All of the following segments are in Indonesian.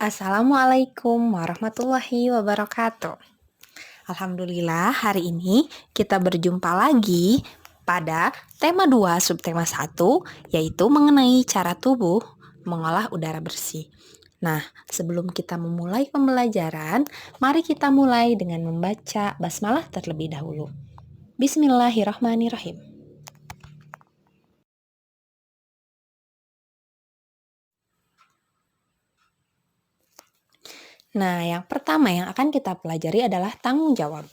Assalamualaikum warahmatullahi wabarakatuh. Alhamdulillah hari ini kita berjumpa lagi pada tema 2 subtema 1 yaitu mengenai cara tubuh mengolah udara bersih. Nah, sebelum kita memulai pembelajaran, mari kita mulai dengan membaca basmalah terlebih dahulu. Bismillahirrahmanirrahim. Nah, yang pertama yang akan kita pelajari adalah tanggung jawab.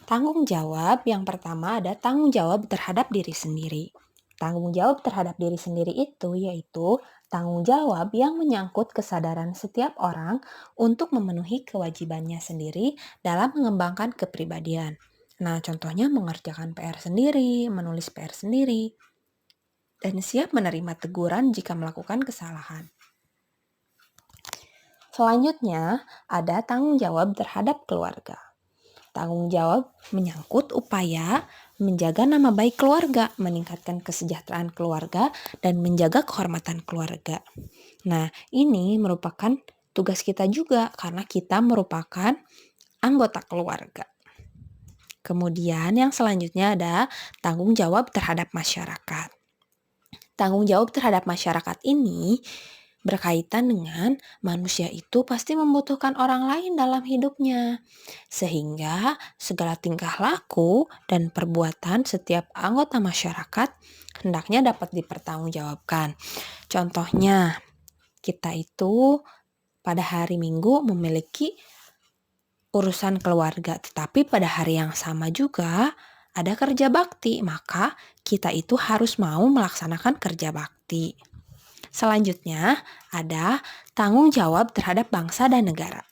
Tanggung jawab yang pertama ada tanggung jawab terhadap diri sendiri. Tanggung jawab terhadap diri sendiri itu yaitu tanggung jawab yang menyangkut kesadaran setiap orang untuk memenuhi kewajibannya sendiri dalam mengembangkan kepribadian. Nah, contohnya mengerjakan PR sendiri, menulis PR sendiri, dan siap menerima teguran jika melakukan kesalahan. Selanjutnya, ada tanggung jawab terhadap keluarga. Tanggung jawab menyangkut upaya menjaga nama baik keluarga, meningkatkan kesejahteraan keluarga, dan menjaga kehormatan keluarga. Nah, ini merupakan tugas kita juga karena kita merupakan anggota keluarga. Kemudian yang selanjutnya ada tanggung jawab terhadap masyarakat. Tanggung jawab terhadap masyarakat ini berkaitan dengan manusia itu pasti membutuhkan orang lain dalam hidupnya. Sehingga segala tingkah laku dan perbuatan setiap anggota masyarakat hendaknya dapat dipertanggungjawabkan. Contohnya, kita itu pada hari Minggu memiliki urusan keluarga, tetapi pada hari yang sama juga ada kerja bakti, maka kita itu harus mau melaksanakan kerja bakti. Selanjutnya, ada tanggung jawab terhadap bangsa dan negara.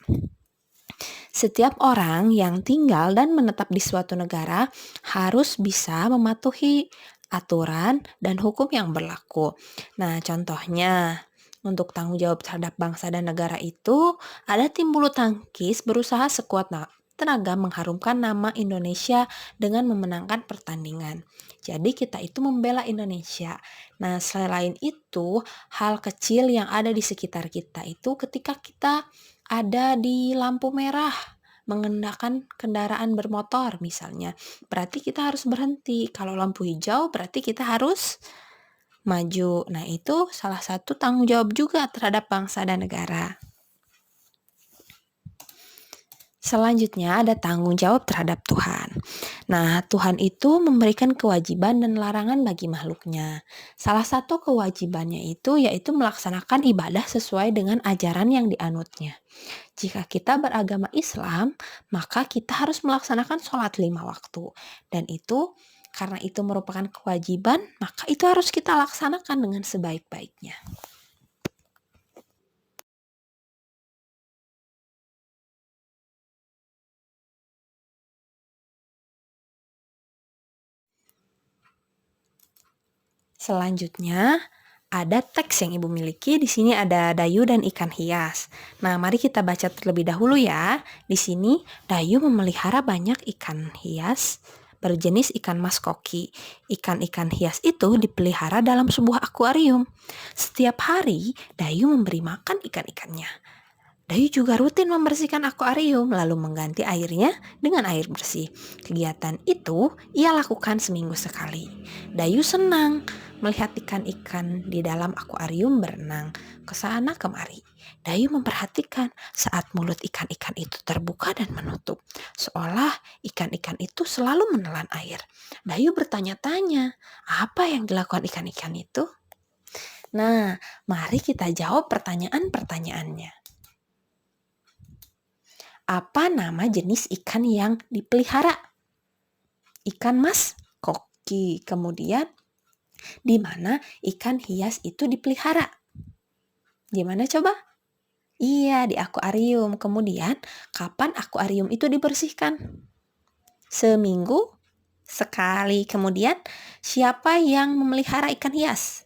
Setiap orang yang tinggal dan menetap di suatu negara harus bisa mematuhi aturan dan hukum yang berlaku. Nah, contohnya, untuk tanggung jawab terhadap bangsa dan negara itu, ada tim bulu tangkis berusaha sekuat tenaga mengharumkan nama Indonesia dengan memenangkan pertandingan. Jadi kita itu membela Indonesia. Nah, selain itu, hal kecil yang ada di sekitar kita itu ketika kita ada di lampu merah mengendakan kendaraan bermotor misalnya, berarti kita harus berhenti. Kalau lampu hijau berarti kita harus maju. Nah, itu salah satu tanggung jawab juga terhadap bangsa dan negara. Selanjutnya ada tanggung jawab terhadap Tuhan. Nah, Tuhan itu memberikan kewajiban dan larangan bagi makhluknya. Salah satu kewajibannya itu yaitu melaksanakan ibadah sesuai dengan ajaran yang dianutnya. Jika kita beragama Islam, maka kita harus melaksanakan sholat 5 waktu. Dan itu karena itu merupakan kewajiban, maka itu harus kita laksanakan dengan sebaik-baiknya. Selanjutnya, ada teks yang Ibu miliki. Di sini ada Dayu dan ikan hias. Nah, mari kita baca terlebih dahulu ya. Di sini Dayu memelihara banyak ikan hias berjenis ikan mas koki. Ikan-ikan hias itu dipelihara dalam sebuah akuarium. Setiap hari, Dayu memberi makan ikan-ikannya. Dayu juga rutin membersihkan akuarium lalu mengganti airnya dengan air bersih. Kegiatan itu ia lakukan seminggu sekali. Dayu senang melihat ikan-ikan di dalam akuarium berenang ke sana kemari. Dayu memperhatikan saat mulut ikan-ikan itu terbuka dan menutup, seolah ikan-ikan itu selalu menelan air. Dayu bertanya-tanya, apa yang dilakukan ikan-ikan itu? Nah, mari kita jawab pertanyaan-pertanyaannya. Apa nama jenis ikan yang dipelihara? Ikan mas koki. Kemudian, di mana ikan hias itu dipelihara? Di mana coba? Iya, di akuarium. Kemudian, kapan akuarium itu dibersihkan? Seminggu sekali. Kemudian, siapa yang memelihara ikan hias?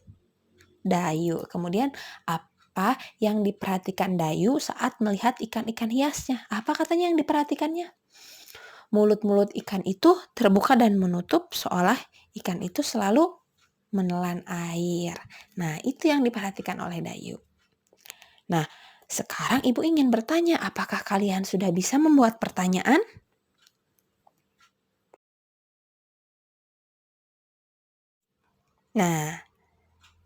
Dayu. Kemudian, apa yang diperhatikan Dayu saat melihat ikan-ikan hiasnya? Apa katanya yang diperhatikannya? Mulut-mulut ikan itu terbuka dan menutup seolah ikan itu selalu menelan air. Nah, itu yang diperhatikan oleh Dayu. Nah, Sekarang Ibu ingin bertanya, apakah kalian sudah bisa membuat pertanyaan? Nah,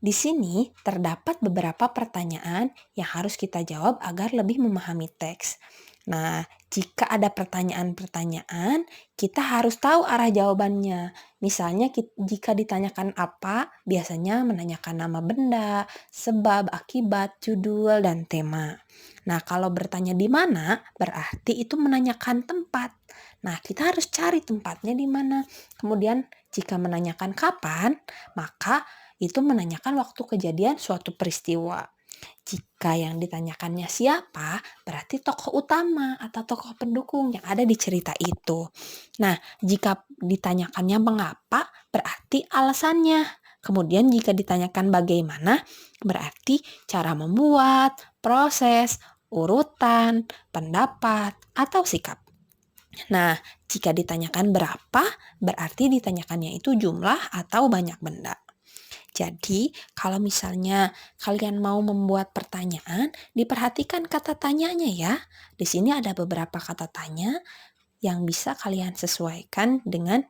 di sini terdapat beberapa pertanyaan yang harus kita jawab agar lebih memahami teks. Nah, jika ada pertanyaan-pertanyaan, kita harus tahu arah jawabannya. Misalnya, jika ditanyakan apa, biasanya menanyakan nama benda, sebab, akibat, judul, dan tema. Nah, kalau bertanya di mana, berarti itu menanyakan tempat. Nah, kita harus cari tempatnya di mana. Kemudian, jika menanyakan kapan, maka itu menanyakan waktu kejadian suatu peristiwa. Jika yang ditanyakannya siapa, berarti tokoh utama atau tokoh pendukung yang ada di cerita itu. Nah, jika ditanyakannya mengapa, berarti alasannya. Kemudian jika ditanyakan bagaimana, berarti cara membuat, proses, urutan, pendapat, atau sikap. Nah, jika ditanyakan berapa, berarti ditanyakannya itu jumlah atau banyak benda. Jadi, kalau misalnya kalian mau membuat pertanyaan, diperhatikan kata tanyanya ya. Di sini ada beberapa kata tanya yang bisa kalian sesuaikan dengan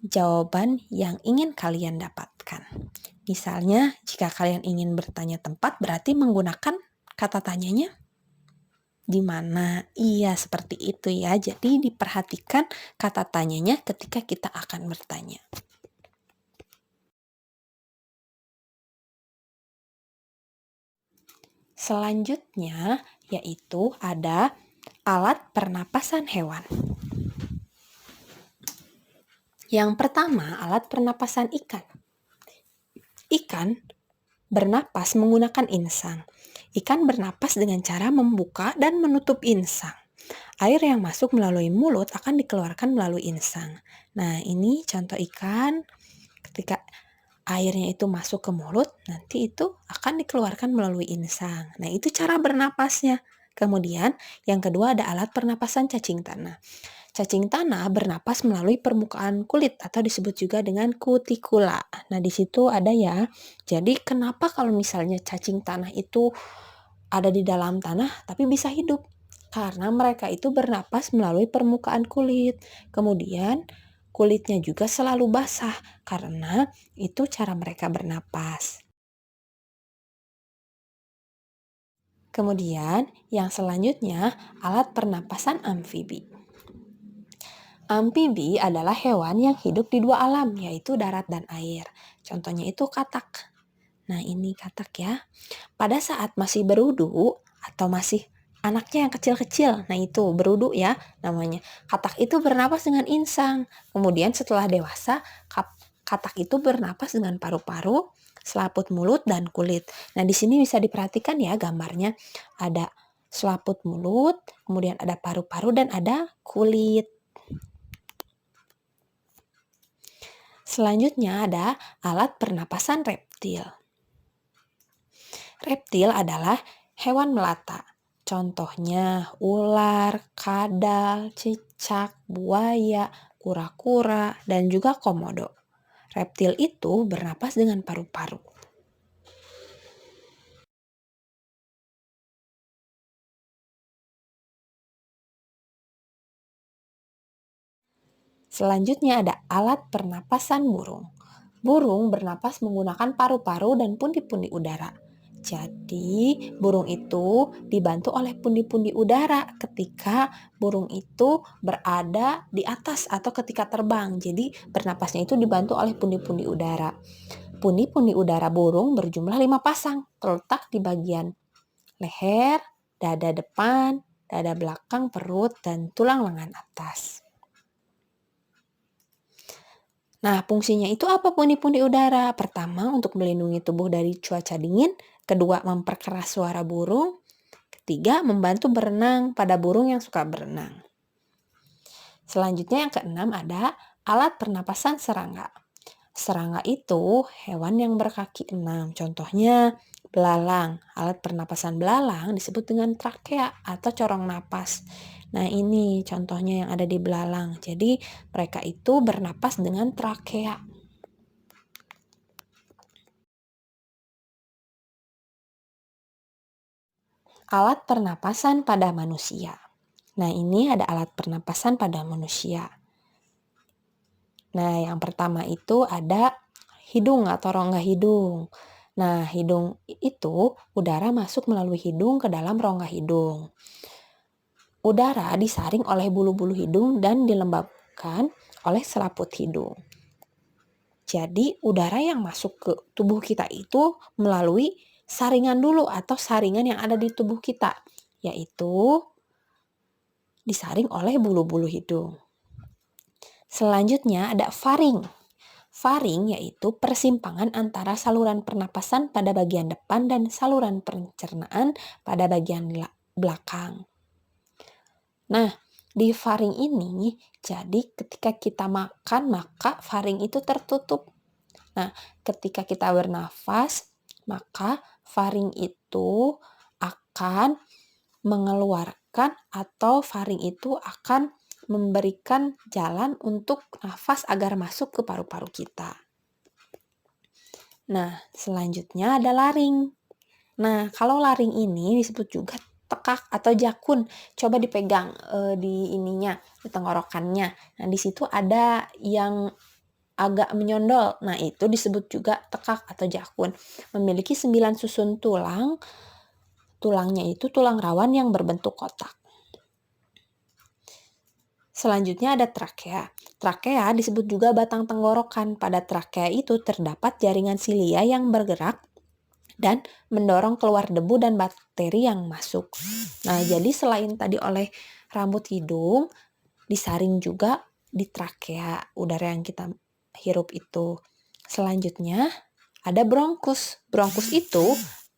jawaban yang ingin kalian dapatkan. Misalnya, jika kalian ingin bertanya tempat, berarti menggunakan kata tanyanya di mana? Iya, seperti itu ya. Jadi, diperhatikan kata tanyanya ketika kita akan bertanya. Selanjutnya yaitu ada alat pernapasan hewan. Yang pertama, alat pernapasan ikan. Ikan bernapas menggunakan insang. Ikan bernapas dengan cara membuka dan menutup insang. Air yang masuk melalui mulut akan dikeluarkan melalui insang. Nah, ini contoh ikan. Ketika airnya itu masuk ke mulut, nanti itu akan dikeluarkan melalui insang. Nah, itu cara bernapasnya. Kemudian, yang kedua ada alat pernapasan cacing tanah. Cacing tanah bernapas melalui permukaan kulit atau disebut juga dengan kutikula. Nah, di situ ada ya. Jadi, kenapa kalau misalnya cacing tanah itu ada di dalam tanah tapi bisa hidup? Karena mereka itu bernapas melalui permukaan kulit. Kemudian, kulitnya juga selalu basah karena itu cara mereka bernapas. Kemudian, yang selanjutnya alat pernapasan amfibi. Amfibi adalah hewan yang hidup di dua alam, yaitu darat dan air. Contohnya itu katak. Nah, ini katak ya. Pada saat masih berudu atau masih anaknya yang kecil-kecil, nah itu berudu ya namanya. Katak itu bernapas dengan insang. Kemudian setelah dewasa, katak itu bernapas dengan paru-paru, selaput mulut, dan kulit. Nah, di sini bisa diperhatikan ya gambarnya. Ada selaput mulut, kemudian ada paru-paru, dan ada kulit. Selanjutnya ada alat pernapasan reptil. Reptil adalah hewan melata. Contohnya ular, kadal, cicak, buaya, kura-kura, dan juga komodo. Reptil itu bernapas dengan paru-paru. Selanjutnya ada alat pernapasan burung. Burung bernapas menggunakan paru-paru dan pundi-pundi udara. Jadi, burung itu dibantu oleh pundi-pundi udara ketika burung itu berada di atas atau ketika terbang. Jadi, bernapasnya itu dibantu oleh pundi-pundi udara. Pundi-pundi udara burung berjumlah 5 pasang, terletak di bagian leher, dada depan, dada belakang, perut, dan tulang lengan atas. Nah, fungsinya itu apa pundi-pundi udara? Pertama, untuk melindungi tubuh dari cuaca dingin. Kedua, memperkeras suara burung. Ketiga, membantu berenang pada burung yang suka berenang. Selanjutnya yang keenam ada alat pernapasan serangga. Serangga itu hewan yang berkaki 6. Contohnya belalang. Alat pernapasan belalang disebut dengan trakea atau corong napas. Nah, ini contohnya yang ada di belalang. Jadi, mereka itu bernapas dengan trakea. Alat pernapasan pada manusia. Nah, ini ada alat pernapasan pada manusia. Nah, yang pertama itu ada hidung atau rongga hidung. Nah, hidung itu udara masuk melalui hidung ke dalam rongga hidung. Udara disaring oleh bulu-bulu hidung dan dilembabkan oleh selaput hidung. Jadi, udara yang masuk ke tubuh kita itu melalui saringan dulu atau saringan yang ada di tubuh kita, yaitu disaring oleh bulu-bulu hidung. Selanjutnya ada faring. Faring yaitu persimpangan antara saluran pernapasan pada bagian depan dan saluran pencernaan pada bagian belakang. Nah, di faring ini, jadi ketika kita makan, maka faring itu tertutup. Nah, ketika kita bernafas, maka faring itu akan mengeluarkan atau faring itu akan memberikan jalan untuk nafas agar masuk ke paru-paru kita. Nah, selanjutnya ada laring. Nah, kalau laring ini disebut juga tekak atau jakun. Coba dipegang di ininya, di tenggorokannya. Nah, di situ ada yang agak menyondol. Nah, itu disebut juga tekak atau jakun. Memiliki 9 susun tulang. Tulangnya itu tulang rawan yang berbentuk kotak. Selanjutnya ada trakea. Trakea disebut juga batang tenggorokan. Pada trakea itu terdapat jaringan silia yang bergerak dan mendorong keluar debu dan bakteri yang masuk. Nah, jadi selain tadi oleh rambut hidung, disaring juga di trakea, udara yang kita hirup itu. Selanjutnya ada bronkus. Bronkus itu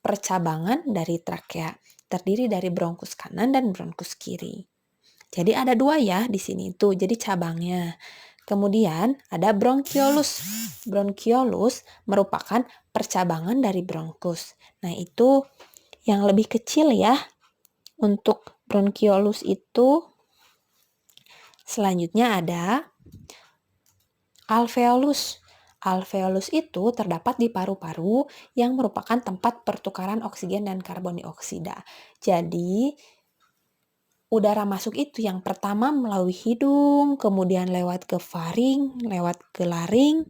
percabangan dari trakea, terdiri dari bronkus kanan dan bronkus kiri. Jadi ada 2 ya di sini tuh, jadi cabangnya. Kemudian ada bronkiolus. Bronkiolus merupakan percabangan dari bronkus. Nah, itu yang lebih kecil ya. Untuk bronkiolus itu selanjutnya ada alveolus. Alveolus itu terdapat di paru-paru yang merupakan tempat pertukaran oksigen dan karbon dioksida. Jadi, udara masuk itu yang pertama melalui hidung, kemudian lewat ke faring, lewat ke laring,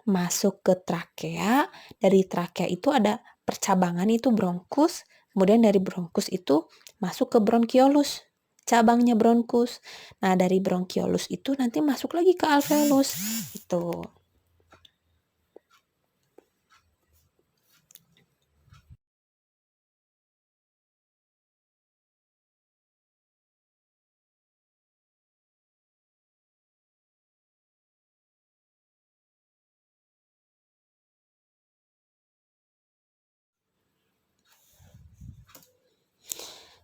masuk ke trakea. Dari trakea itu ada percabangan itu bronkus, kemudian dari bronkus itu masuk ke bronkiolus, cabangnya bronkus. Nah, dari bronkiolus itu nanti masuk lagi ke alveolus. Itu.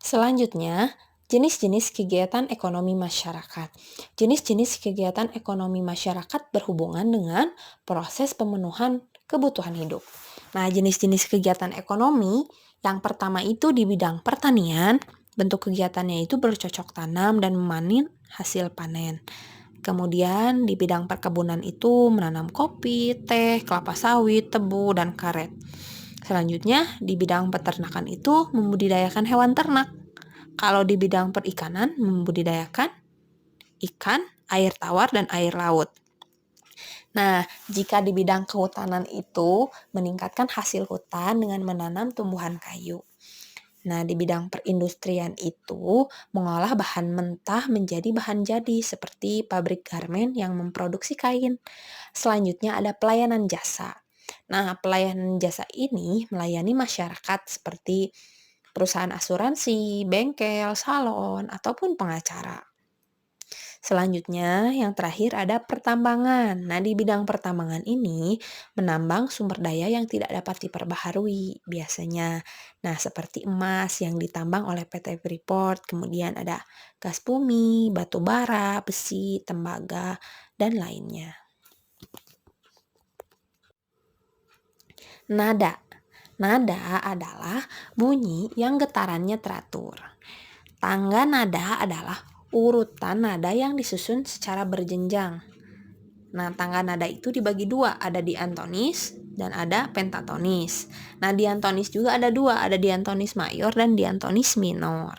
Selanjutnya, jenis-jenis kegiatan ekonomi masyarakat. Jenis-jenis kegiatan ekonomi masyarakat berhubungan dengan proses pemenuhan kebutuhan hidup. Nah, jenis-jenis kegiatan ekonomi yang pertama itu di bidang pertanian, bentuk kegiatannya itu bercocok tanam dan memanen hasil panen. Kemudian di bidang perkebunan itu menanam kopi, teh, kelapa sawit, tebu, dan karet. Selanjutnya di bidang peternakan itu membudidayakan hewan ternak. Kalau di bidang perikanan, membudidayakan ikan, air tawar, dan air laut. Nah, jika di bidang kehutanan itu meningkatkan hasil hutan dengan menanam tumbuhan kayu. Nah, di bidang perindustrian itu mengolah bahan mentah menjadi bahan jadi seperti pabrik garmen yang memproduksi kain. Selanjutnya ada pelayanan jasa. Nah, pelayanan jasa ini melayani masyarakat seperti perusahaan asuransi, bengkel, salon, ataupun pengacara. Selanjutnya, yang terakhir ada pertambangan. Nah, di bidang pertambangan ini menambang sumber daya yang tidak dapat diperbaharui biasanya. Nah, seperti emas yang ditambang oleh PT Freeport, kemudian ada gas bumi, batu bara, besi, tembaga, dan lainnya. Nada. Nada adalah bunyi yang getarannya teratur. Tangga nada adalah urutan nada yang disusun secara berjenjang. Nah, tangga nada itu dibagi dua, ada diatonis dan ada pentatonis. Nah, diatonis juga ada dua, ada diatonis mayor dan diatonis minor.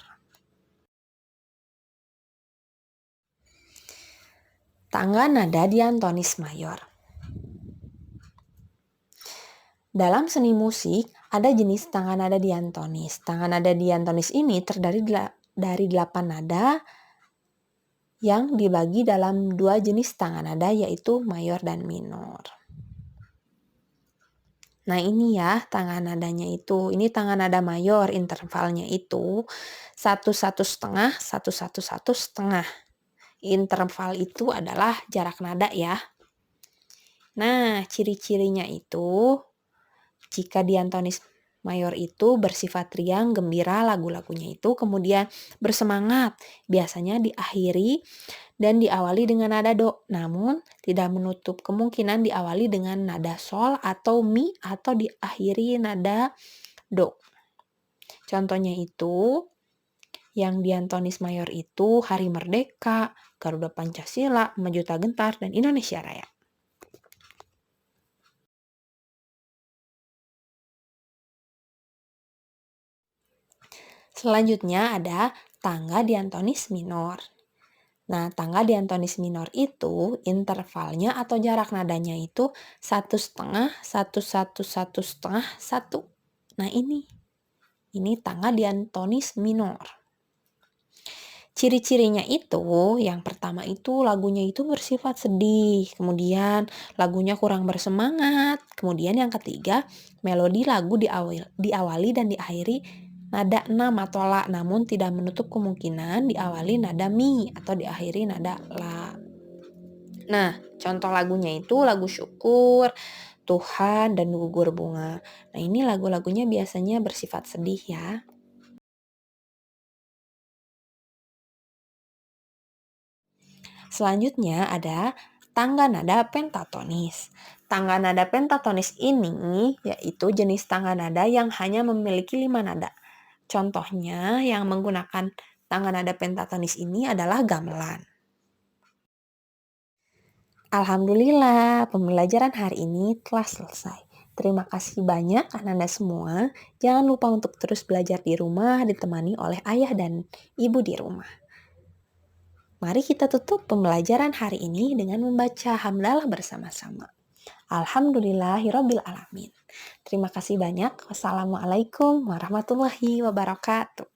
Tangga nada diatonis mayor. Dalam seni musik, ada jenis tangga nada diatonis. Tangga nada diatonis ini terdiri dari 8 nada yang dibagi dalam dua jenis tangga nada, yaitu mayor dan minor. Nah, ini ya tangga nadanya itu. Ini tangga nada mayor, intervalnya itu 1,1/2, 1,1,1/2. Interval itu adalah jarak nada ya. Nah, ciri-cirinya itu jika diatonis mayor itu bersifat riang, gembira lagu-lagunya itu, kemudian bersemangat, biasanya diakhiri dan diawali dengan nada do, namun tidak menutup kemungkinan diawali dengan nada sol atau mi atau diakhiri nada do. Contohnya itu yang diatonis mayor itu Hari Merdeka, Garuda Pancasila, Maju Tak Gentar, dan Indonesia Raya. Selanjutnya ada tangga diatonis minor. Nah, tangga diatonis minor itu intervalnya atau jarak nadanya itu 1,5, 1,1,1/2, 1. Nah, ini tangga diatonis minor. Ciri-cirinya itu, yang pertama itu lagunya itu bersifat sedih, kemudian lagunya kurang bersemangat, kemudian yang ketiga melodi lagu diawali dan diakhiri nada 6 atau la, namun tidak menutup kemungkinan diawali nada mi atau diakhiri nada la. Nah, contoh lagunya itu lagu Syukur, Tuhan, dan Gugur Bunga. Nah, ini lagu-lagunya biasanya bersifat sedih ya. Selanjutnya ada tangga nada pentatonis. Tangga nada pentatonis ini yaitu jenis tangga nada yang hanya memiliki 5 nada. Contohnya yang menggunakan tangga nada pentatonis ini adalah gamelan. Alhamdulillah, pembelajaran hari ini telah selesai. Terima kasih banyak anak-anak semua. Jangan lupa untuk terus belajar di rumah, ditemani oleh ayah dan ibu di rumah. Mari kita tutup pembelajaran hari ini dengan membaca hamdalah bersama-sama. Alhamdulillahirabbil alamin. Terima kasih banyak. Wassalamualaikum warahmatullahi wabarakatuh.